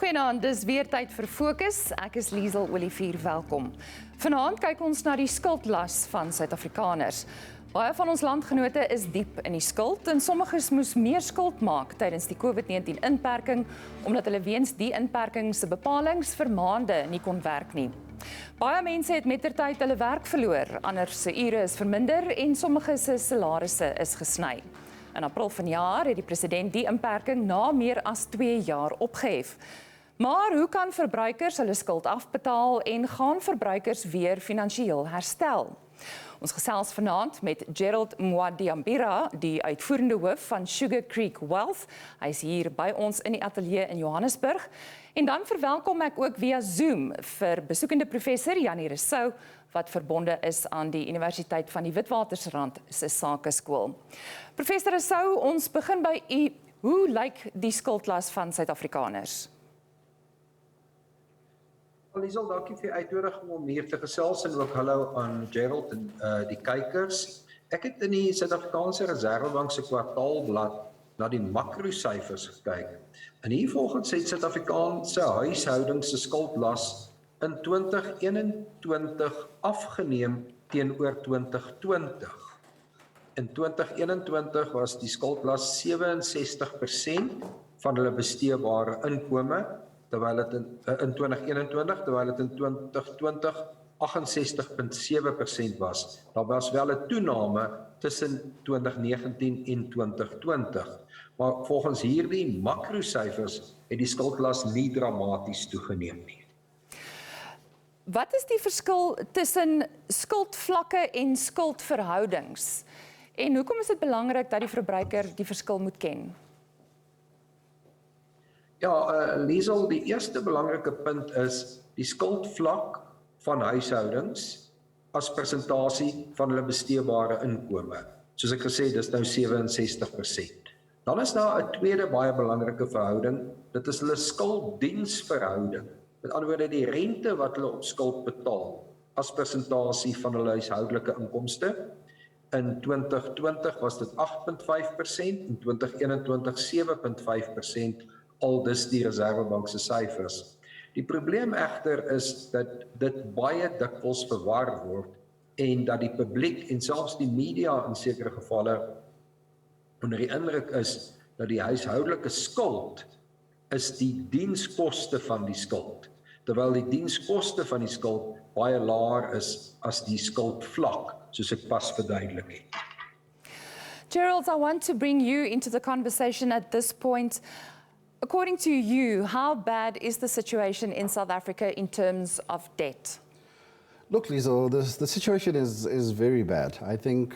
Goeienaand, dis weer tyd vir Fokus. Ek is Liesel Olivier, welkom. Vanaand kyk ons na die skuldlas van Suid-Afrikaners. Baie van ons landgenote is diep in die skuld en sommiges moes meer skuld maak tydens die COVID-19 inperking omdat hulle weens die inperking se bepalinge vir maande nie kon werk nie. Baie mense het mettertyd hulle werk verloor, ander se ure is verminder en sommige se salarisse is gesny. In April vanjaar het die president die inperking na meer as 2 jaar opgehef. Maar hoe kan verbruikers hulle skuld afbetaal en gaan verbruikers weer finansiëel herstel? Ons gesels vanaand met Gerald Mwadiambira, die uitvoerende hoof van Sugar Creek Wealth. Hy is hier by ons in die ateljee in Johannesburg. En dan verwelkom ek ook via Zoom vir besoekende professor Janie Rousseau, wat verbonde is aan die Universiteit van die Witwatersrand se Sakeskool. Professor Rousseau, ons begin by u. Hoe lyk die skuldlas van Suid-Afrikaners? Liesel, dankie vir die uitnodiging om hier te gesels en ook hallo aan Gerald en die kykers. Ek het in die Suid-Afrikaanse Reserwebank se kwartaalblad na die makrosyfers gekyk. En hier volgens het Suid-Afrikaanse huishoudings se skuldlas in 2021 afgeneem teenoor 2020. In 2021 was die skuldlas 67% van hulle besteedbare inkome, terwyl dit in 2021, terwyl dit in 2020 68,7% was. Daar was wel 'n toename tussen 2019 en 2020. Maar volgens hierdie makrosyfers het die skuldlas nie dramaties toegeneem nie. Wat is die verskil tussen skuldvlakke en skuldverhoudings? En hoekom is dit belangrik dat die verbruiker die verskil moet ken? Ja, Liesel, die eerste belangrike punt is die skuldvlak van huishoudings as persentasie van hulle besteedbare inkome. Soos ek gesê, dis nou 67%. Dan is daar 'n tweede baie belangrike verhouding, dit is hulle skulddiensverhouding. Met ander woorde, die rente wat hulle op skuld betaal as persentasie van hulle huishoudelike inkomste. In 2020 was dit 8,5%, in 2021 7,5%, aldus die Reserwebank se syfers. Die probleem egter is dat dit baie dikwels verwar word en dat die publiek en selfs die media in sekere gevalle onder die indruk is dat die huishoudelike skuld is die dienskoste van die skuld, terwyl die dienskoste van die skuld baie laer is as die skuldvlak, soos ek pas verduidelik het. Gerald, I want to bring you into the conversation at this point. According to you, how bad is the situation in South Africa in terms of debt? Look, Liesel, the situation is very bad. I think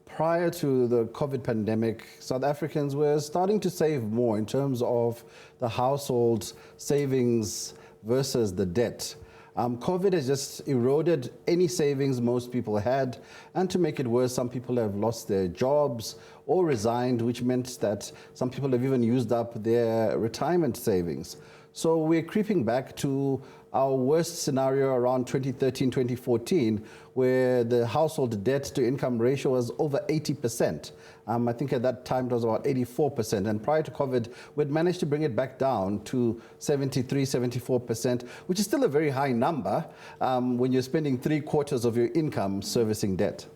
prior to the COVID pandemic, South Africans were starting to save more in terms of the household savings versus the debt. COVID has just eroded any savings most people had, and to make it worse, some people have lost their jobs or resigned, which meant that some people have even used up their retirement savings. So we're creeping back to our worst scenario around 2013, 2014, where the household debt to income ratio was over 80%. I think at that time it was about 84%. And prior to COVID, we'd managed to bring it back down to 73, 74%, which is still a very high number when you're spending 3/4 of your income servicing debt.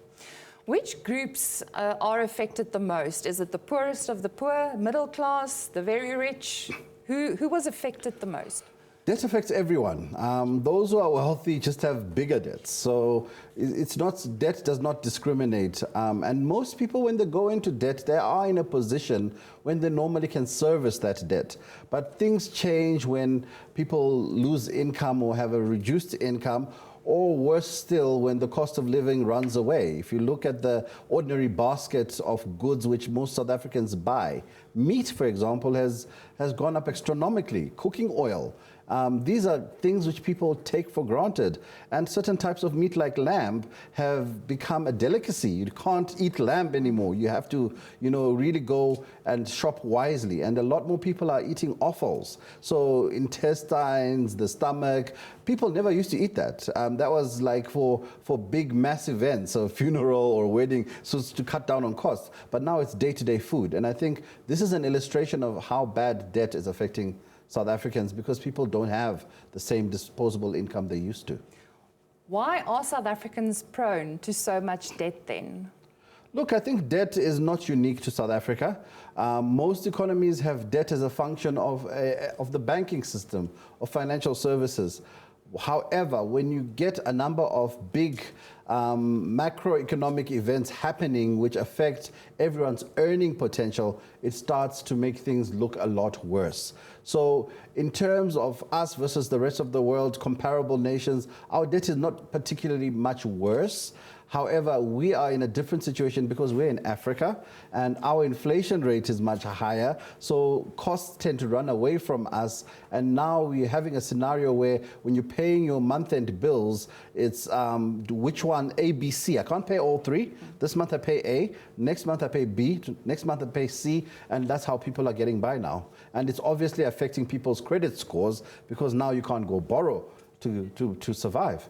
Which groups are affected the most? Is it the poorest of the poor, middle class, the very rich? Who was affected the most? Debt affects everyone. Those who are wealthy just have bigger debts. So it's not, debt does not discriminate. And most people, when they go into debt, they are in a position when they normally can service that debt. But things change when people lose income or have a reduced income, or worse still, when the cost of living runs away. If you look at the ordinary baskets of goods which most South Africans buy, meat, for example, has gone up astronomically, cooking oil. These are things which people take for granted. And certain types of meat like lamb have become a delicacy. You can't eat lamb anymore. You have to, really go and shop wisely. And a lot more people are eating offals. So intestines, the stomach, people never used to eat that. That was like for big mass events, a funeral or wedding, so to cut down on costs. But now it's day-to-day food. And I think this is an illustration of how bad debt is affecting South Africans because people don't have the same disposable income they used to. Why are South Africans prone to so much debt then? Look, I think debt is not unique to South Africa. Most economies have debt as a function of the banking system, of financial services. However, when you get a number of big macroeconomic events happening which affect everyone's earning potential, it starts to make things look a lot worse. So in terms of us versus the rest of the world, comparable nations, our debt is not particularly much worse. However, we are in a different situation because we're in Africa and our inflation rate is much higher. So costs tend to run away from us. And now we're having a scenario where when you're paying your month-end bills, it's which one, A, B, C. I can't pay all three. This month I pay A, next month I pay B, next month I pay C. And that's how people are getting by now. And it's obviously affecting people's credit scores because now you can't go borrow to survive.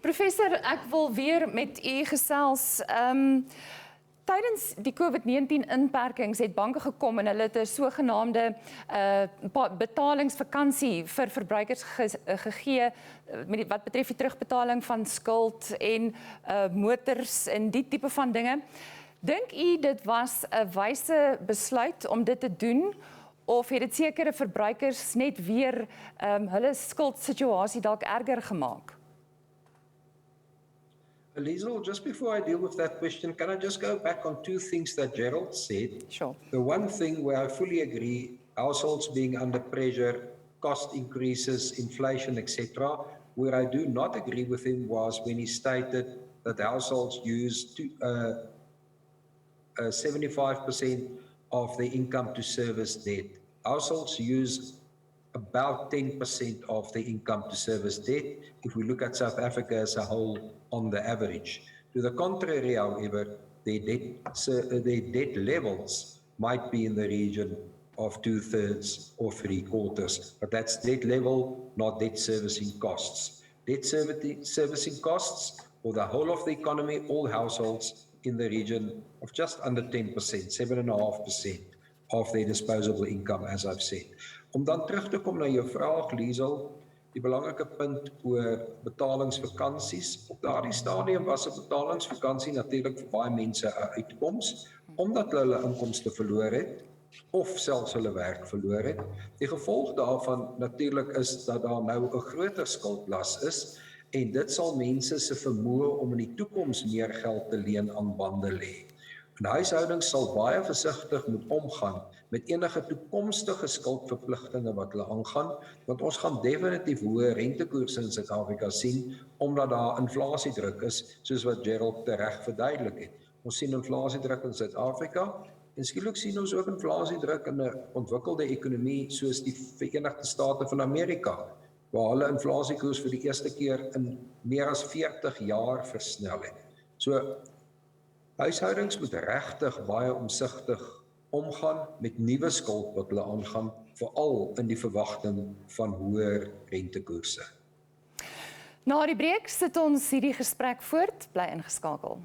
Professor, ek wil weer met u gesels. Tydens die COVID-19 inperkings het banke gekom en hulle het 'n sogenaamde betalingsvakansie vir verbruikers gegee met wat betref die terugbetaling van skuld en motors en die tipe van dinge. Dink u dit was 'n wyse besluit om dit te doen? Of het dit sekere verbruikers net weer hulle skuldsituasie dalk erger gemaak? Liesel, just before I deal with that question, can I just go back on two things that Gerald said? Sure. The one thing where I fully agree, households being under pressure, cost increases, inflation, etc. Where I do not agree with him was when he stated that households use 75% of their income to service debt. Households use about 10% of the income to service debt, if we look at South Africa as a whole on the average. To the contrary, however, their debt levels might be in the region of 2/3 or 3/4, but that's debt level, not debt servicing costs. Debt servicing costs for the whole of the economy, all households in the region of just under 10%, 7.5% of their disposable income, as I've said. Om dan terug te kom na jou vraag, Liesel, die belangrike punt oor betalingsvakansies. Op daardie stadium was 'n betalingsvakansie natuurlik vir baie mense 'n uitkoms, omdat hulle hulle inkomste verloor het of selfs hulle werk verloor het. Die gevolg daarvan natuurlik is dat daar nou 'n groter skuldlas is en dit sal mense se vermoë om in die toekoms meer geld te leen aan bande lê. En huishoudings sal baie versigtig moet omgaan met enige toekomstige skuldverpligtinge wat hulle aangaan, want ons gaan definitief hoë rentekoerse in Suid-Afrika sien, omdat daar inflasiedruk is, soos wat Gerald tereg verduidelik het. Ons sien inflasiedruk in Suid-Afrika, en skielik sien ons ook inflasiedruk in 'n ontwikkelde ekonomie soos die Verenigde State van Amerika, waar hulle inflasiekoers vir die eerste keer in meer as 40 jaar versnel het. So, huishoudings moet regtig baie omsigtig omgaan met nuwe skuld wat hulle aangaan, veral in die verwagting van hoër rentekoerse. Na die breek sit ons hierdie gesprek voort, bly ingeskakel.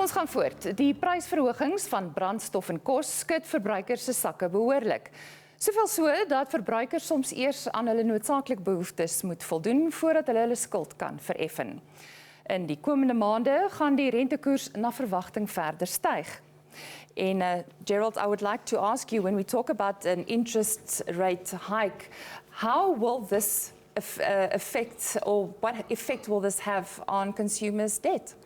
Ons gaan voort. Die prysverhogings van brandstof en kos skud verbruikers se sakke behoorlik. Soveel so dat verbruikers soms eers aan hulle noodsaaklike behoeftes moet voldoen voordat hulle skuld kan vereffen. In die komende maande gaan die rentekoers na verwagting verder styg. En Gerald, I would like to ask you, when we talk about an interest rate hike, how will this affect, or what effect will this have on consumers' debt?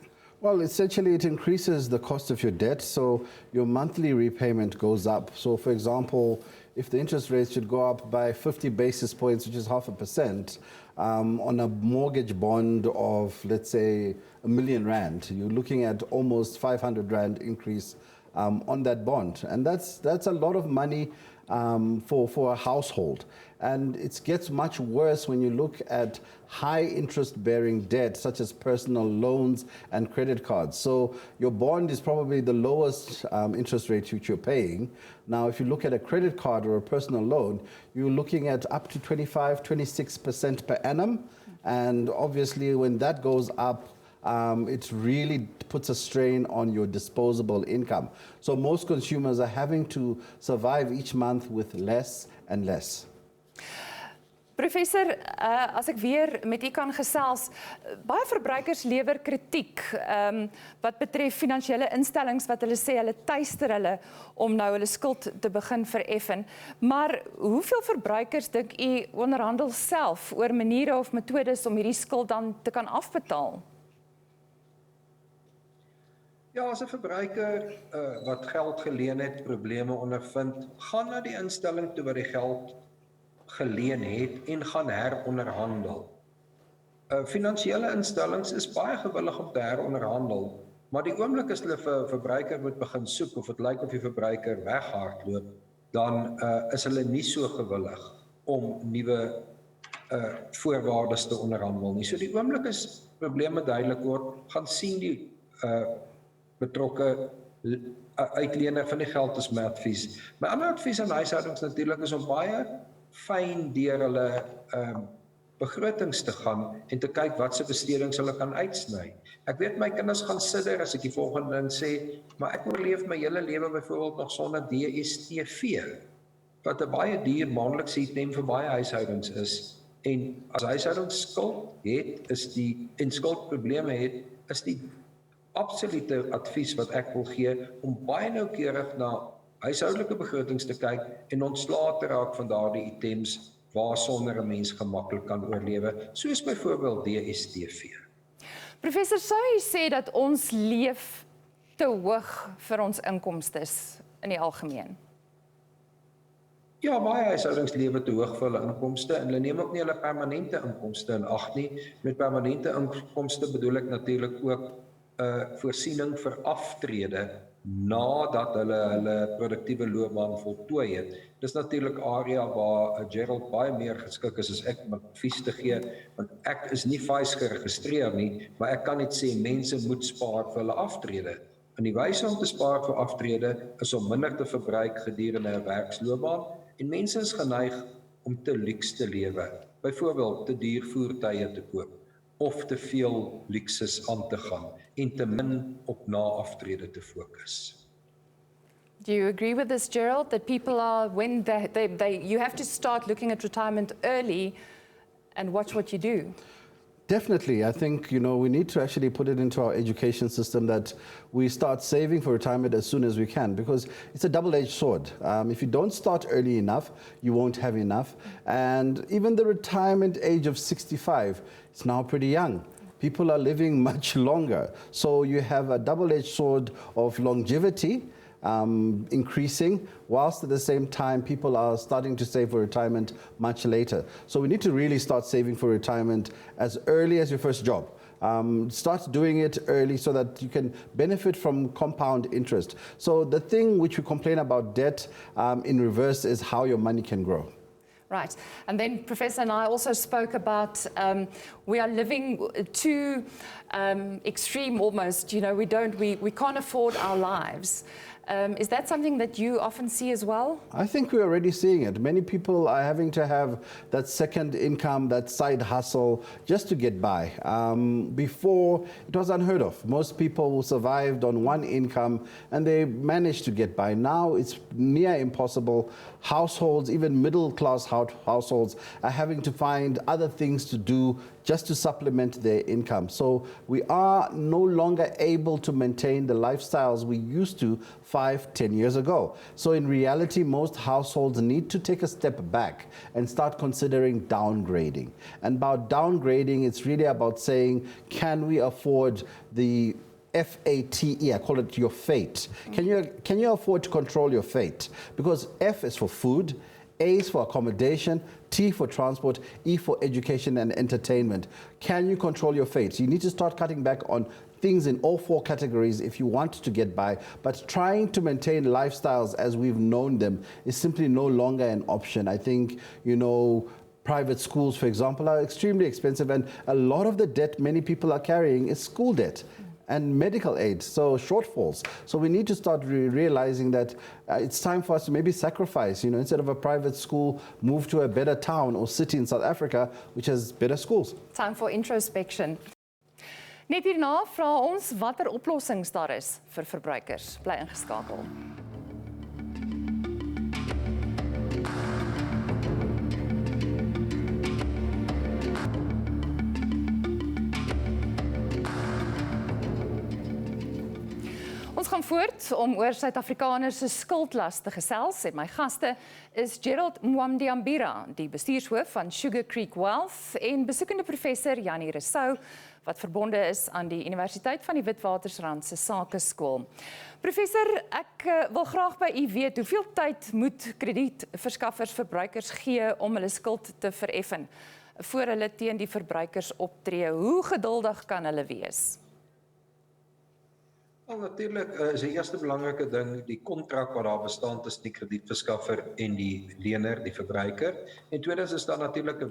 Well, essentially it increases the cost of your debt, so your monthly repayment goes up. So for example, if the interest rates should go up by 50 basis points, which is 0.5%, on a mortgage bond of, let's say, R1,000,000, you're looking at almost R500 increase on that bond. And that's a lot of money for a household. And it gets much worse when you look at high interest-bearing debt, such as personal loans and credit cards. So your bond is probably the lowest interest rate which you're paying. Now, if you look at a credit card or a personal loan, you're looking at up to 25, 26% per annum. And obviously, when that goes up, it really puts a strain on your disposable income. So most consumers are having to survive each month with less and less. Professor, as ek weer met u kan gesels, baie verbruikers lewer kritiek wat betref finansiële instellings wat hulle sê hulle tuister hulle om nou hulle skuld te begin vereffen. Maar hoeveel verbruikers dink u onderhandel self oor maniere of metodes om hierdie skuld dan te kan afbetaal? Ja, as 'n verbruiker wat geld geleen het, probleme ondervind, gaan na die instelling toe waar die geld geleen het en gaan heronderhandel. Finansiële instellings is baie gewillig om te heronderhandel, maar die oomblik as hulle vir 'n verbruiker moet begin soek of dit lyk of die verbruiker weghardloop, dan is hulle nie so gewillig om nuwe voorwaardes te onderhandel nie. So die oomblik as probleme duidelik word, gaan sien die betrokke uitlener van die geld as my advies. My ander advies aan huishoudings natuurlik is om baie fyn deur hulle begrotings te gaan en te kyk wat se bestedings hulle kan uitsny. Ek weet my kinders gaan sidder as ek die volgende ding sê, maar ek oorleef my hele lewe byvoorbeeld nog sonder DStv, wat 'n baie duur maandelikse item vir baie huishoudings is. En as huishoudings skuld het, en skuldprobleme het, is die absolute advies wat ek wil gee om baie noukeurig na huishoudelike begrotings te kyk en ontslae te raak van daardie items waarsonder 'n mens gemaklik kan oorlewe, soos byvoorbeeld DStv. Professor, sou u sê dat ons leef te hoog vir ons inkomstes in die algemeen? Ja, baie huishoudings lewe te hoog vir hulle inkomste en hulle neem ook nie hulle permanente inkomste in ag nie. Met permanente inkomste bedoel ek natuurlik ook voorsiening vir aftrede nadat hulle produktiewe loopbaan voltooi het. Dis natuurlik area waar Gerald baie meer geskik is as ek om advies te gee, want ek is nie FIS geregistreer nie, maar ek kan net sê mense moet spaar vir hulle aftrede. En die wyse om te spaar vir aftrede is om minder te verbruik gedurende 'n werksloopbaan en mense is geneig om te luks te lewe, byvoorbeeld te duur voertuie te koop of te veel luksus aan te gaan en te min op na-aftrede te fokus. Do you agree with this, Gerald, that people are, when you have to start looking at retirement early and watch what you do? Definitely. I think, we need to actually put it into our education system that we start saving for retirement as soon as we can, because it's a double-edged sword. If you don't start early enough, you won't have enough. And even the retirement age of 65, it's now pretty young. People are living much longer. So you have a double-edged sword of longevity increasing, whilst at the same time people are starting to save for retirement much later. So we need to really start saving for retirement as early as your first job. Start doing it early so that you can benefit from compound interest. So the thing which we complain about debt in reverse is how your money can grow. Right. And then Professor and I also spoke about we are living too extreme almost. We can't afford our lives. Is that something that you often see as well? I think we're already seeing it. Many people are having to have that second income, that side hustle, just to get by. Before, it was unheard of. Most people survived on one income and they managed to get by. Now it's near impossible. Households, even middle-class households, are having to find other things to do just to supplement their income. So we are no longer able to maintain the lifestyles we used to 5-10 years ago. So in reality, most households need to take a step back and start considering downgrading. And about downgrading, it's really about saying, can we afford the FATE, I call it your fate. Can you afford to control your fate? Because F is for food, A is for accommodation, T for transport, E for education and entertainment. Can you control your fate? So you need to start cutting back on things in all four categories if you want to get by, but trying to maintain lifestyles as we've known them is simply no longer an option. I think, private schools, for example, are extremely expensive, and a lot of the debt many people are carrying is school debt and medical aid, so shortfalls. So we need to start realizing that it's time for us to maybe sacrifice, instead of a private school, move to a better town or city in South Africa, which has better schools. Time for introspection. Net hierna vra ons watter oplossings daar is vir verbruikers. Bly ingeskakel. Ons gaan voort om oor Suid-Afrikaners se skuldlas te gesels en my gaste is Gerald Mwamdiambira, die bestuurshoof van Sugar Creek Wealth en besoekende professor Janie Rousseau wat verbonde is aan die Universiteit van die Witwatersrand se Sakeskool. Professor, ek wil graag by u weet, hoeveel tyd moet kredietverskaffers verbruikers gee om hulle skuld te vereffen voor hulle teen die verbruikers optree? Hoe geduldig kan hulle wees? Natuurlijk is die eerste belangrike ding die kontrak wat daar bestaan tussen die kredietverskaffer en die lener, die verbruiker. En tweedens is daar natuurlijk 'n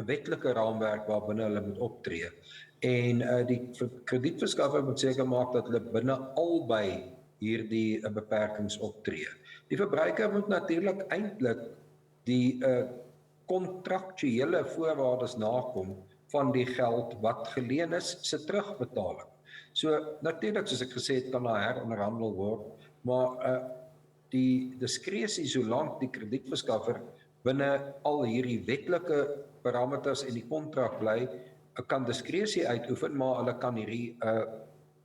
wetlike raamwerk waarbinne hulle moet optree. En die kredietverskaffer moet seker maak dat hulle binne albei hierdie beperkings optree. Die verbruiker moet natuurlijk eintlik die kontraktuele voorwaardes nakom van die geld wat geleen is se terugbetaling. So natuurlik, soos ek gesê het, kan daar heronderhandel word, maar die diskresie solank die kredietverskaffer binne al hierdie wetlike parameters en die kontrak bly, kan diskresie uitoefen, maar hulle kan hierdie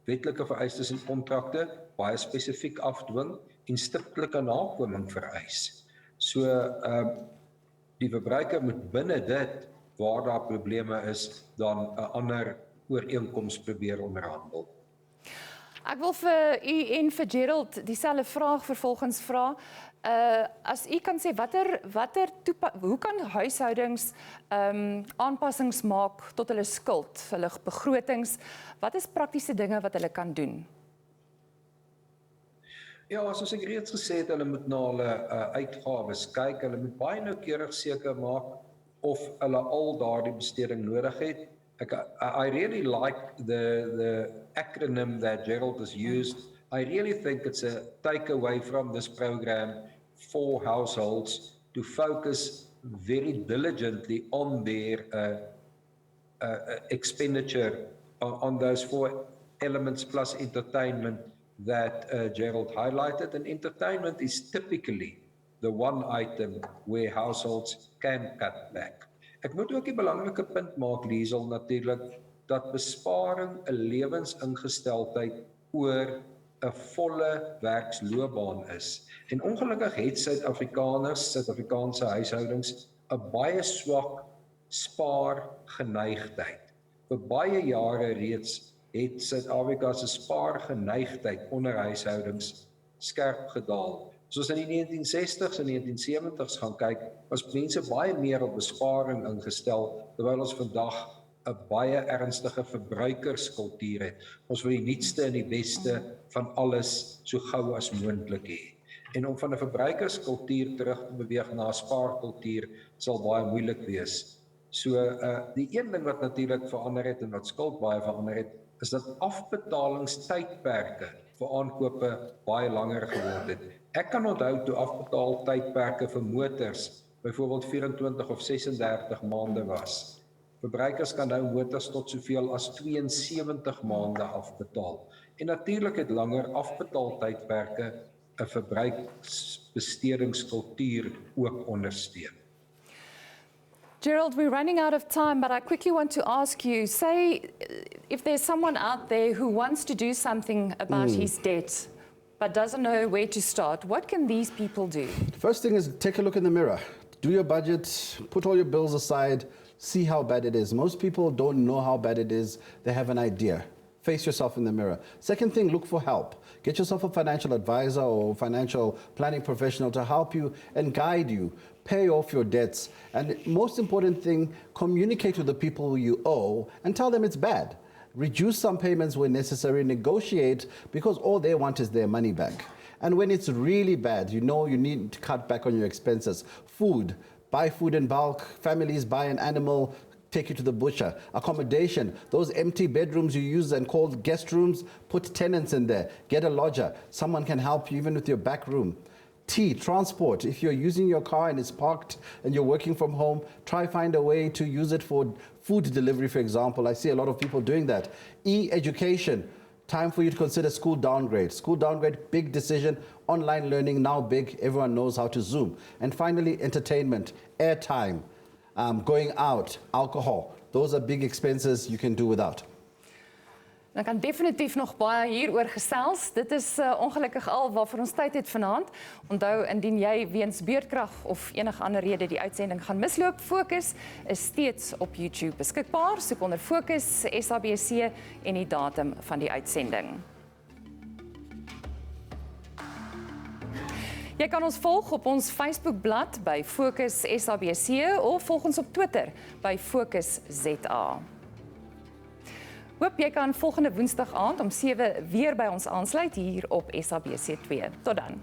wetlike vereistes en kontrakte baie spesifiek afdwing en stiptelike nakoming vereis. So die verbruiker moet binne dit, waar daar probleme is, dan 'n ander ooreenkoms probeer onderhandel. Ek wil vir u en vir Gerald dieselfde vraag vervolgens vra. As u kan sê, hoe kan huishoudings aanpassings maak tot hulle skuld, hulle begrotings? Wat is praktiese dinge wat hulle kan doen? Ja, soos ek reeds gesê het, hulle moet na hulle uitgawes kyk, hulle moet baie noukeurig seker maak of hulle al daardie besteding nodig het. I really like the acronym that Gerald has used. I really think it's a takeaway from this program for households to focus very diligently on their expenditure on those four elements plus entertainment that Gerald highlighted. And entertainment is typically the one item where households can cut back. Ek moet ook 'n belangrike punt maak, Liesel, natuurlik, dat besparing 'n lewensingesteldheid oor 'n volle werksloopbaan is. En ongelukkig het Suid-Afrikaanse huishoudings 'n baie swak spaargeneigtheid. Vir baie jare reeds het Suid-Afrika se spaargeneigtheid onder huishoudings skerp gedaal. Soos in die 1960s en 1970s gaan kyk, was mense baie meer op besparing ingestel, terwyl ons vandag 'n baie ernstige verbruikerskultuur het. Ons wil die nuutste en die beste van alles so gou as moontlik hê. En om van 'n verbruikerskultuur terug te beweeg na 'n spaarkultuur sal baie moeilik wees. So die een ding wat natuurlik verander het en wat skuld baie verander het, is dat afbetalingstydperke vir aankope baie langer geword het. Ek kan onthou toe afbetaaltydperke vir motors byvoorbeeld 24 of 36 maande was. Verbruikers kan nou motors tot soveel as 72 maande afbetaal. En natuurlik het langer afbetaaltydperke 'n verbruiksbestedingskultuur ook ondersteun. Gerald, we're running out of time, but I quickly want to ask you, say if there's someone out there who wants to do something about his debt, but doesn't know where to start, what can these people do? First thing is take a look in the mirror. Do your budget, put all your bills aside, see how bad it is. Most people don't know how bad it is. They have an idea. Face yourself in the mirror. Second thing, look for help. Get yourself a financial advisor or financial planning professional to help you and guide you. Pay off your debts. And most important thing, communicate with the people you owe and tell them it's bad. reduce some payments where necessary, negotiate, because all they want is their money back. And when it's really bad, you know you need to cut back on your expenses. Food, buy food in bulk, families buy an animal, take you to the butcher. Accommodation, those empty bedrooms you use and call guest rooms, put tenants in there, get a lodger. Someone can help you even with your back room. Transport, if you're using your car and it's parked and you're working from home, try find a way to use it for food delivery, for example. I see a lot of people doing that. Education, time for you to consider school downgrade. School downgrade, big decision. Online learning, now big. Everyone knows how to Zoom. And finally, entertainment, airtime, going out, alcohol. Those are big expenses you can do without. Dan kan definitief nog baie hieroor gesels. Dit is ongelukkig al waarvoor ons tyd het vanaand. Onthou, indien jy weens beurtkrag of enige ander rede die uitsending gaan misloop, Fokus is steeds op YouTube beskikbaar. Soek onder Fokus, SABC en die datum van die uitsending. Jy kan ons volg op ons Facebookblad by Fokus SABC of volg ons op Twitter by Fokus ZA. Hoop jy kan volgende Woensdag aand om 7 weer by ons aansluit hier op SABC 2. Tot dan.